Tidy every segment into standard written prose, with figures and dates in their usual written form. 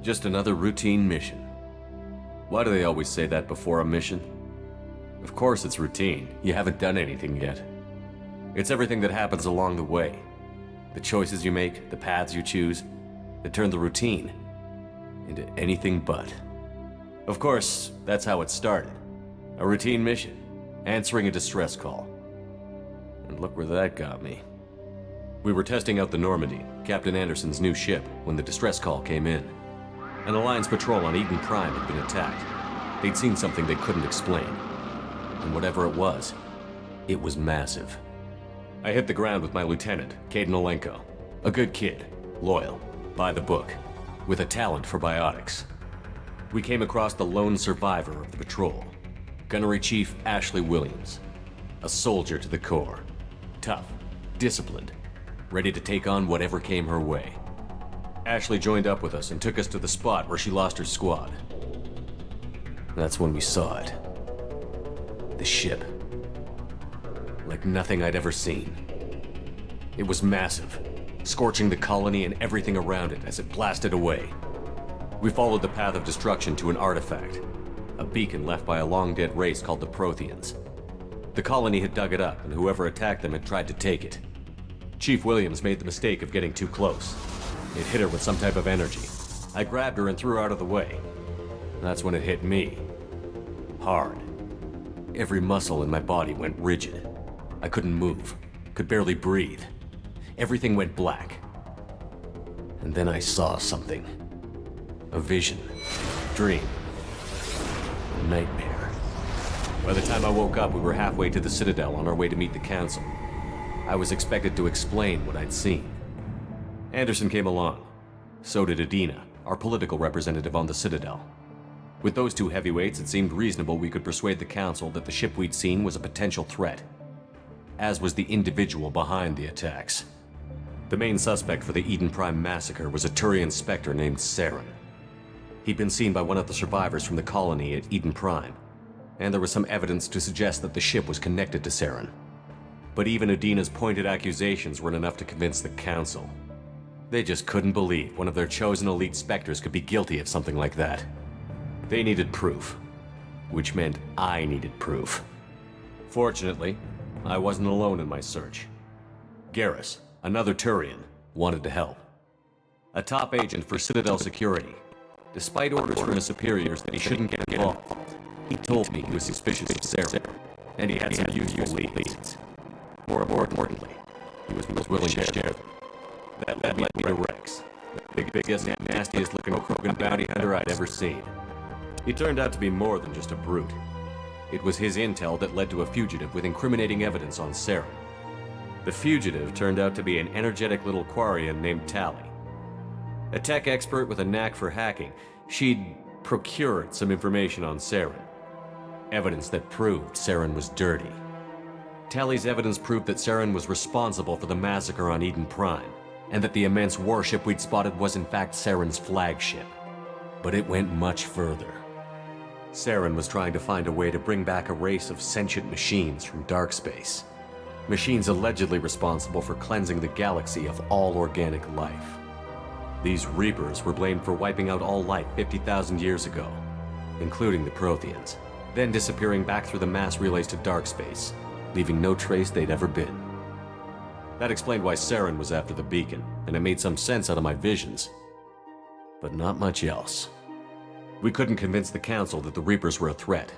Just another routine mission. Why do they always say that before a mission? Of course it's routine. You haven't done anything yet. It's everything that happens along the way. The choices you make, the paths you choose, that turn the routine into anything but. Of course, that's how it started. A routine mission, answering a distress call. And look where that got me. We were testing out the Normandy, Captain Anderson's new ship, when the distress call came in. An Alliance patrol on Eden Prime had been attacked. They'd seen something they couldn't explain. And whatever it was massive. I hit the ground with my lieutenant, Caden Olenko. A good kid, loyal, by the book, with a talent for biotics. We came across the lone survivor of the patrol, Gunnery Chief Ashley Williams. A soldier to the core. Tough, disciplined, ready to take on whatever came her way. Ashley joined up with us and took us to the spot where she lost her squad. That's when we saw it. The ship. Like nothing I'd ever seen. It was massive, scorching the colony and everything around it as it blasted away. We followed the path of destruction to an artifact, a beacon left by a long-dead race called the Protheans. The colony had dug it up, and whoever attacked them had tried to take it. Chief Williams made the mistake of getting too close. It hit her with some type of energy. I grabbed her and threw her out of the way. That's when it hit me. Hard. Every muscle in my body went rigid. I couldn't move, could barely breathe. Everything went black. And then I saw something. A vision. Dream. A nightmare. By the time I woke up, we were halfway to the Citadel on our way to meet the Council. I was expected to explain what I'd seen. Anderson came along. So did Adina, our political representative on the Citadel. With those two heavyweights, it seemed reasonable we could persuade the Council that the ship we'd seen was a potential threat, as was the individual behind the attacks. The main suspect for the Eden Prime massacre was a Turian Spectre named Saren. He'd been seen by one of the survivors from the colony at Eden Prime, and there was some evidence to suggest that the ship was connected to Saren. But even Adina's pointed accusations weren't enough to convince the Council. They just couldn't believe one of their chosen elite Spectres could be guilty of something like that. They needed proof, which meant I needed proof. Fortunately, I wasn't alone in my search. Garrus, another Turian, wanted to help. A top agent for Citadel security. Despite orders from his superiors that he shouldn't get involved, he told me he was suspicious of Saren, and he had some useful leads. More importantly, he was willing to share them. That led me to Rex, the biggest and nastiest looking Krogan bounty hunter I'd ever seen. He turned out to be more than just a brute. It was his intel that led to a fugitive with incriminating evidence on Saren. The fugitive turned out to be an energetic little Quarian named Tali. A tech expert with a knack for hacking, she'd procured some information on Saren. Evidence that proved Saren was dirty. Tali's evidence proved that Saren was responsible for the massacre on Eden Prime, and that the immense warship we'd spotted was in fact Saren's flagship. But it went much further. Saren was trying to find a way to bring back a race of sentient machines from dark space. Machines allegedly responsible for cleansing the galaxy of all organic life. These Reapers were blamed for wiping out all life 50,000 years ago, including the Protheans, then disappearing back through the mass relays to dark space, leaving no trace they'd ever been. That explained why Saren was after the beacon, and it made some sense out of my visions. But not much else. We couldn't convince the Council that the Reapers were a threat,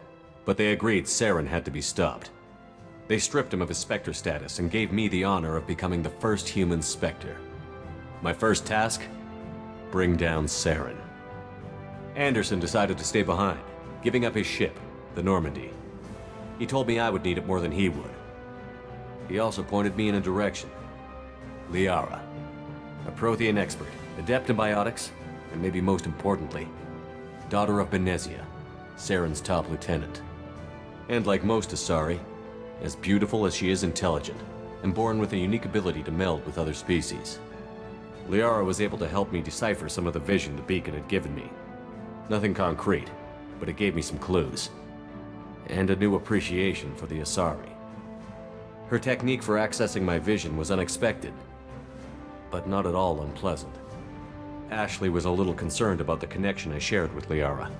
but they agreed Saren had to be stopped. They stripped him of his Spectre status and gave me the honor of becoming the first human Spectre. My first task? Bring down Saren. Anderson decided to stay behind, giving up his ship, the Normandy. He told me I would need it more than he would. He also pointed me in a direction. Liara, a Prothean expert, adept in biotics, and maybe most importantly, daughter of Benezia, Saren's top lieutenant. And like most Asari, as beautiful as she is intelligent, and born with a unique ability to meld with other species. Liara was able to help me decipher some of the vision the beacon had given me. Nothing concrete, but it gave me some clues. And a new appreciation for the Asari. Her technique for accessing my vision was unexpected, but not at all unpleasant. Ashley was a little concerned about the connection I shared with Liara.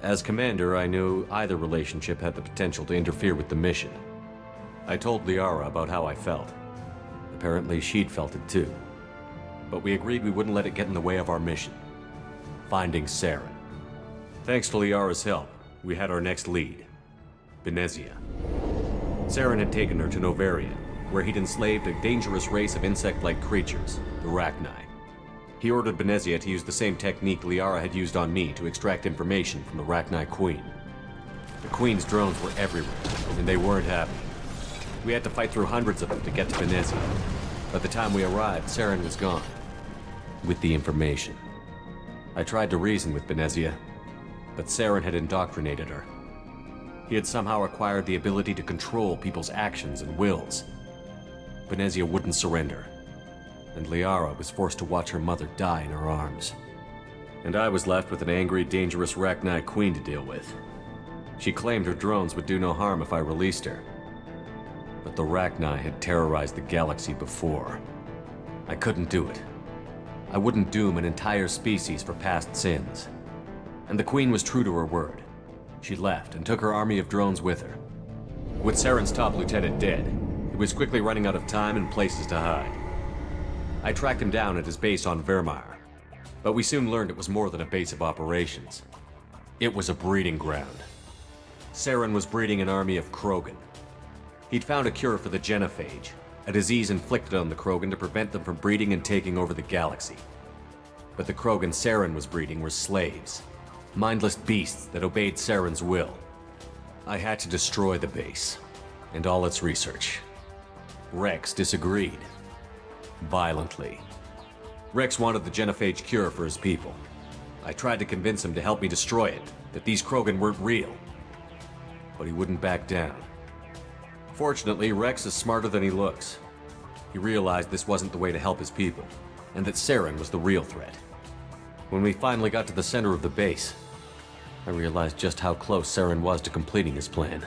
As commander, I knew either relationship had the potential to interfere with the mission. I told Liara about how I felt. Apparently, she'd felt it too. But we agreed we wouldn't let it get in the way of our mission. Finding Saren. Thanks to Liara's help, we had our next lead. Benezia. Saren had taken her to Novaria, where he'd enslaved a dangerous race of insect-like creatures, the Rachni. He ordered Benezia to use the same technique Liara had used on me to extract information from the Rachni Queen. The Queen's drones were everywhere, and they weren't happy. We had to fight through hundreds of them to get to Benezia. By the time we arrived, Saren was gone. With the information. I tried to reason with Benezia, but Saren had indoctrinated her. He had somehow acquired the ability to control people's actions and wills. Benezia wouldn't surrender, and Liara was forced to watch her mother die in her arms. And I was left with an angry, dangerous Rachni Queen to deal with. She claimed her drones would do no harm if I released her. But the Rachni had terrorized the galaxy before. I couldn't do it. I wouldn't doom an entire species for past sins. And the Queen was true to her word. She left and took her army of drones with her. With Saren's top lieutenant dead, he was quickly running out of time and places to hide. I tracked him down at his base on Vermeer, but we soon learned it was more than a base of operations. It was a breeding ground. Saren was breeding an army of Krogan. He'd found a cure for the genophage, a disease inflicted on the Krogan to prevent them from breeding and taking over the galaxy. But the Krogan Saren was breeding were slaves, mindless beasts that obeyed Saren's will. I had to destroy the base, and all its research. Rex disagreed. Violently. Rex wanted the genophage cure for his people. I tried to convince him to help me destroy it, that these Krogan weren't real. But he wouldn't back down. Fortunately, Rex is smarter than he looks. He realized this wasn't the way to help his people, and that Saren was the real threat. When we finally got to the center of the base, I realized just how close Saren was to completing his plan.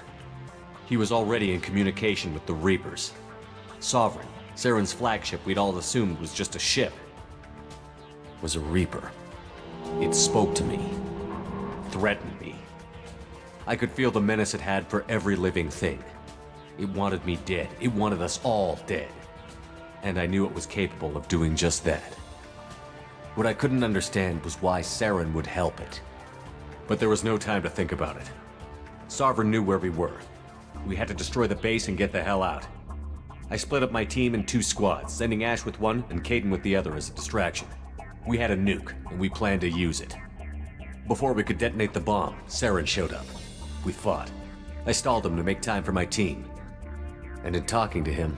He was already in communication with the Reapers. Sovereign, Saren's flagship we'd all assumed was just a ship, was a Reaper. It spoke to me, threatened me. I could feel the menace it had for every living thing. It wanted me dead. It wanted us all dead. And I knew it was capable of doing just that. What I couldn't understand was why Saren would help it. But there was no time to think about it. Sovereign knew where we were. We had to destroy the base and get the hell out. I split up my team in 2 squads, sending Ash with one and Caden with the other as a distraction. We had a nuke, and we planned to use it. Before we could detonate the bomb, Saren showed up. We fought. I stalled him to make time for my team. And in talking to him,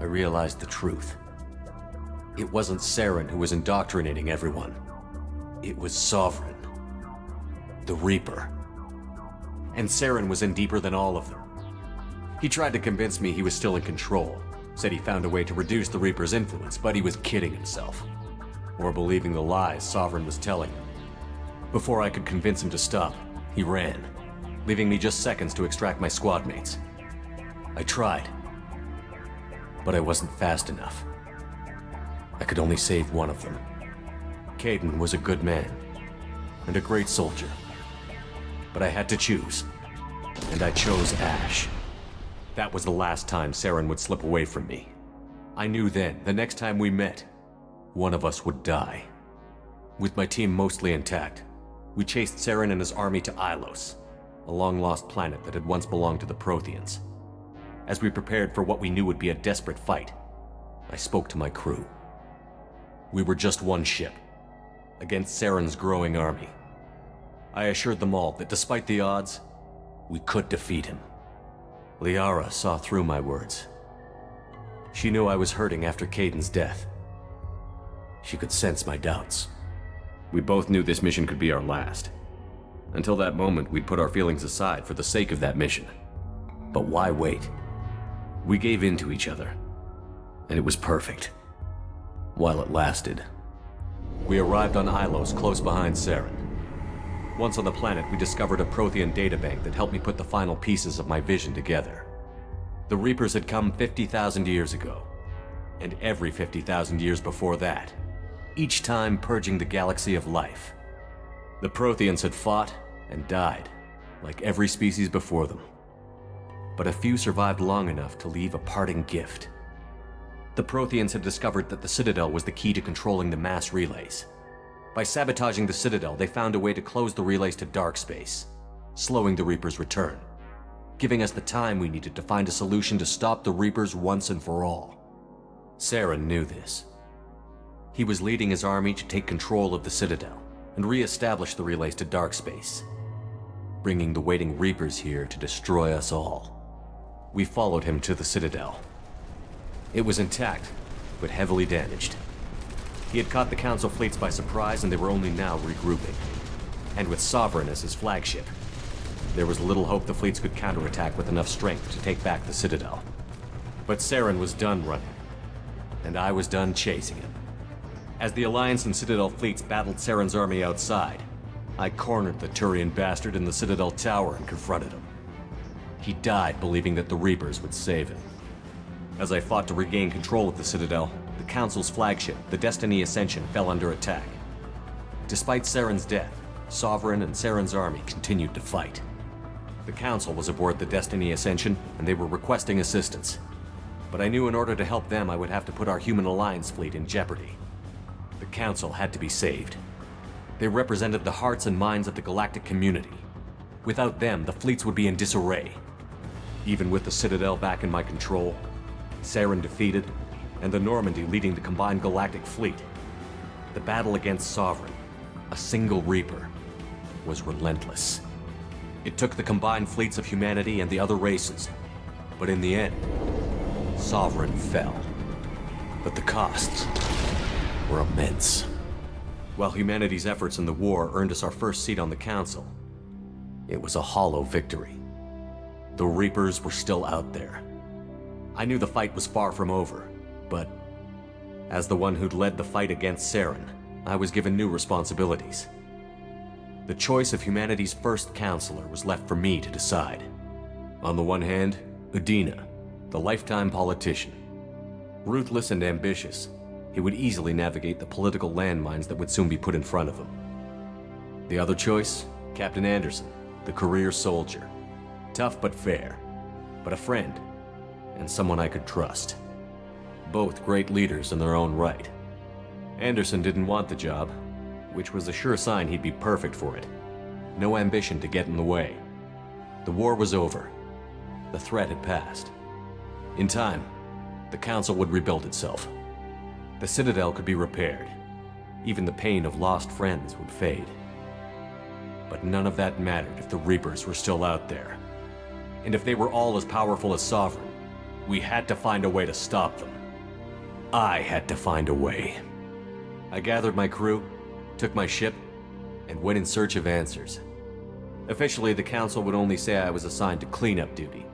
I realized the truth. It wasn't Saren who was indoctrinating everyone. It was Sovereign. The Reaper. And Saren was in deeper than all of them. He tried to convince me he was still in control, said he found a way to reduce the Reaper's influence, but he was kidding himself. Or believing the lies Sovereign was telling him. Before I could convince him to stop, he ran, leaving me just seconds to extract my squad mates. I tried, but I wasn't fast enough. I could only save one of them. Caden was a good man, and a great soldier. But I had to choose, and I chose Ash. That was the last time Saren would slip away from me. I knew then, the next time we met, one of us would die. With my team mostly intact, we chased Saren and his army to Ilos, a long-lost planet that had once belonged to the Protheans. As we prepared for what we knew would be a desperate fight, I spoke to my crew. We were just one ship, against Saren's growing army. I assured them all that despite the odds, we could defeat him. Liara saw through my words. She knew I was hurting after Caden's death. She could sense my doubts. We both knew this mission could be our last. Until that moment, we'd put our feelings aside for the sake of that mission. But why wait? We gave in to each other, and it was perfect. While it lasted. We arrived on Ilos, close behind Saren. Once on the planet, we discovered a Prothean databank that helped me put the final pieces of my vision together. The Reapers had come 50,000 years ago, and every 50,000 years before that. each time purging the galaxy of life. The Protheans had fought and died, like every species before them. But a few survived long enough to leave a parting gift. The Protheans had discovered that the Citadel was the key to controlling the mass relays. By sabotaging the Citadel, they found a way to close the relays to dark space, slowing the Reapers' return, giving us the time we needed to find a solution to stop the Reapers once and for all. Saren knew this. He was leading his army to take control of the Citadel and re-establish the relays to dark space, bringing the waiting Reapers here to destroy us all. We followed him to the Citadel. It was intact, but heavily damaged. He had caught the Council fleets by surprise, and they were only now regrouping. And with Sovereign as his flagship, there was little hope the fleets could counterattack with enough strength to take back the Citadel. But Saren was done running, and I was done chasing him. As the Alliance and Citadel fleets battled Saren's army outside, I cornered the Turian bastard in the Citadel tower and confronted him. He died believing that the Reapers would save him. As I fought to regain control of the Citadel, the Council's flagship, the Destiny Ascension, fell under attack. Despite Saren's death, Sovereign and Saren's army continued to fight. The Council was aboard the Destiny Ascension, and they were requesting assistance. But I knew in order to help them, I would have to put our Human Alliance fleet in jeopardy. The Council had to be saved. They represented the hearts and minds of the galactic community. Without them, the fleets would be in disarray. Even with the Citadel back in my control, Saren defeated, and the Normandy leading the combined galactic fleet, the battle against Sovereign, a single Reaper, was relentless. It took the combined fleets of humanity and the other races, but in the end, Sovereign fell. But the costs were immense. While humanity's efforts in the war earned us our first seat on the Council, it was a hollow victory. The Reapers were still out there. I knew the fight was far from over, but as the one who'd led the fight against Saren, I was given new responsibilities. The choice of humanity's first counselor was left for me to decide. On the one hand, Udina, the lifetime politician. Ruthless and ambitious, he would easily navigate the political landmines that would soon be put in front of him. The other choice, Captain Anderson, the career soldier. Tough but fair, but a friend, and someone I could trust. Both great leaders in their own right. Anderson didn't want the job, which was a sure sign he'd be perfect for it. No ambition to get in the way. The war was over. The threat had passed. In time, the Council would rebuild itself. The Citadel could be repaired. Even the pain of lost friends would fade. But none of that mattered if the Reapers were still out there. And if they were all as powerful as Sovereign, we had to find a way to stop them. I had to find a way. I gathered my crew, took my ship, and went in search of answers. Officially, the Council would only say I was assigned to cleanup duty,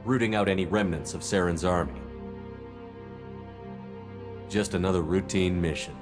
rooting out any remnants of Saren's army. Just another routine mission.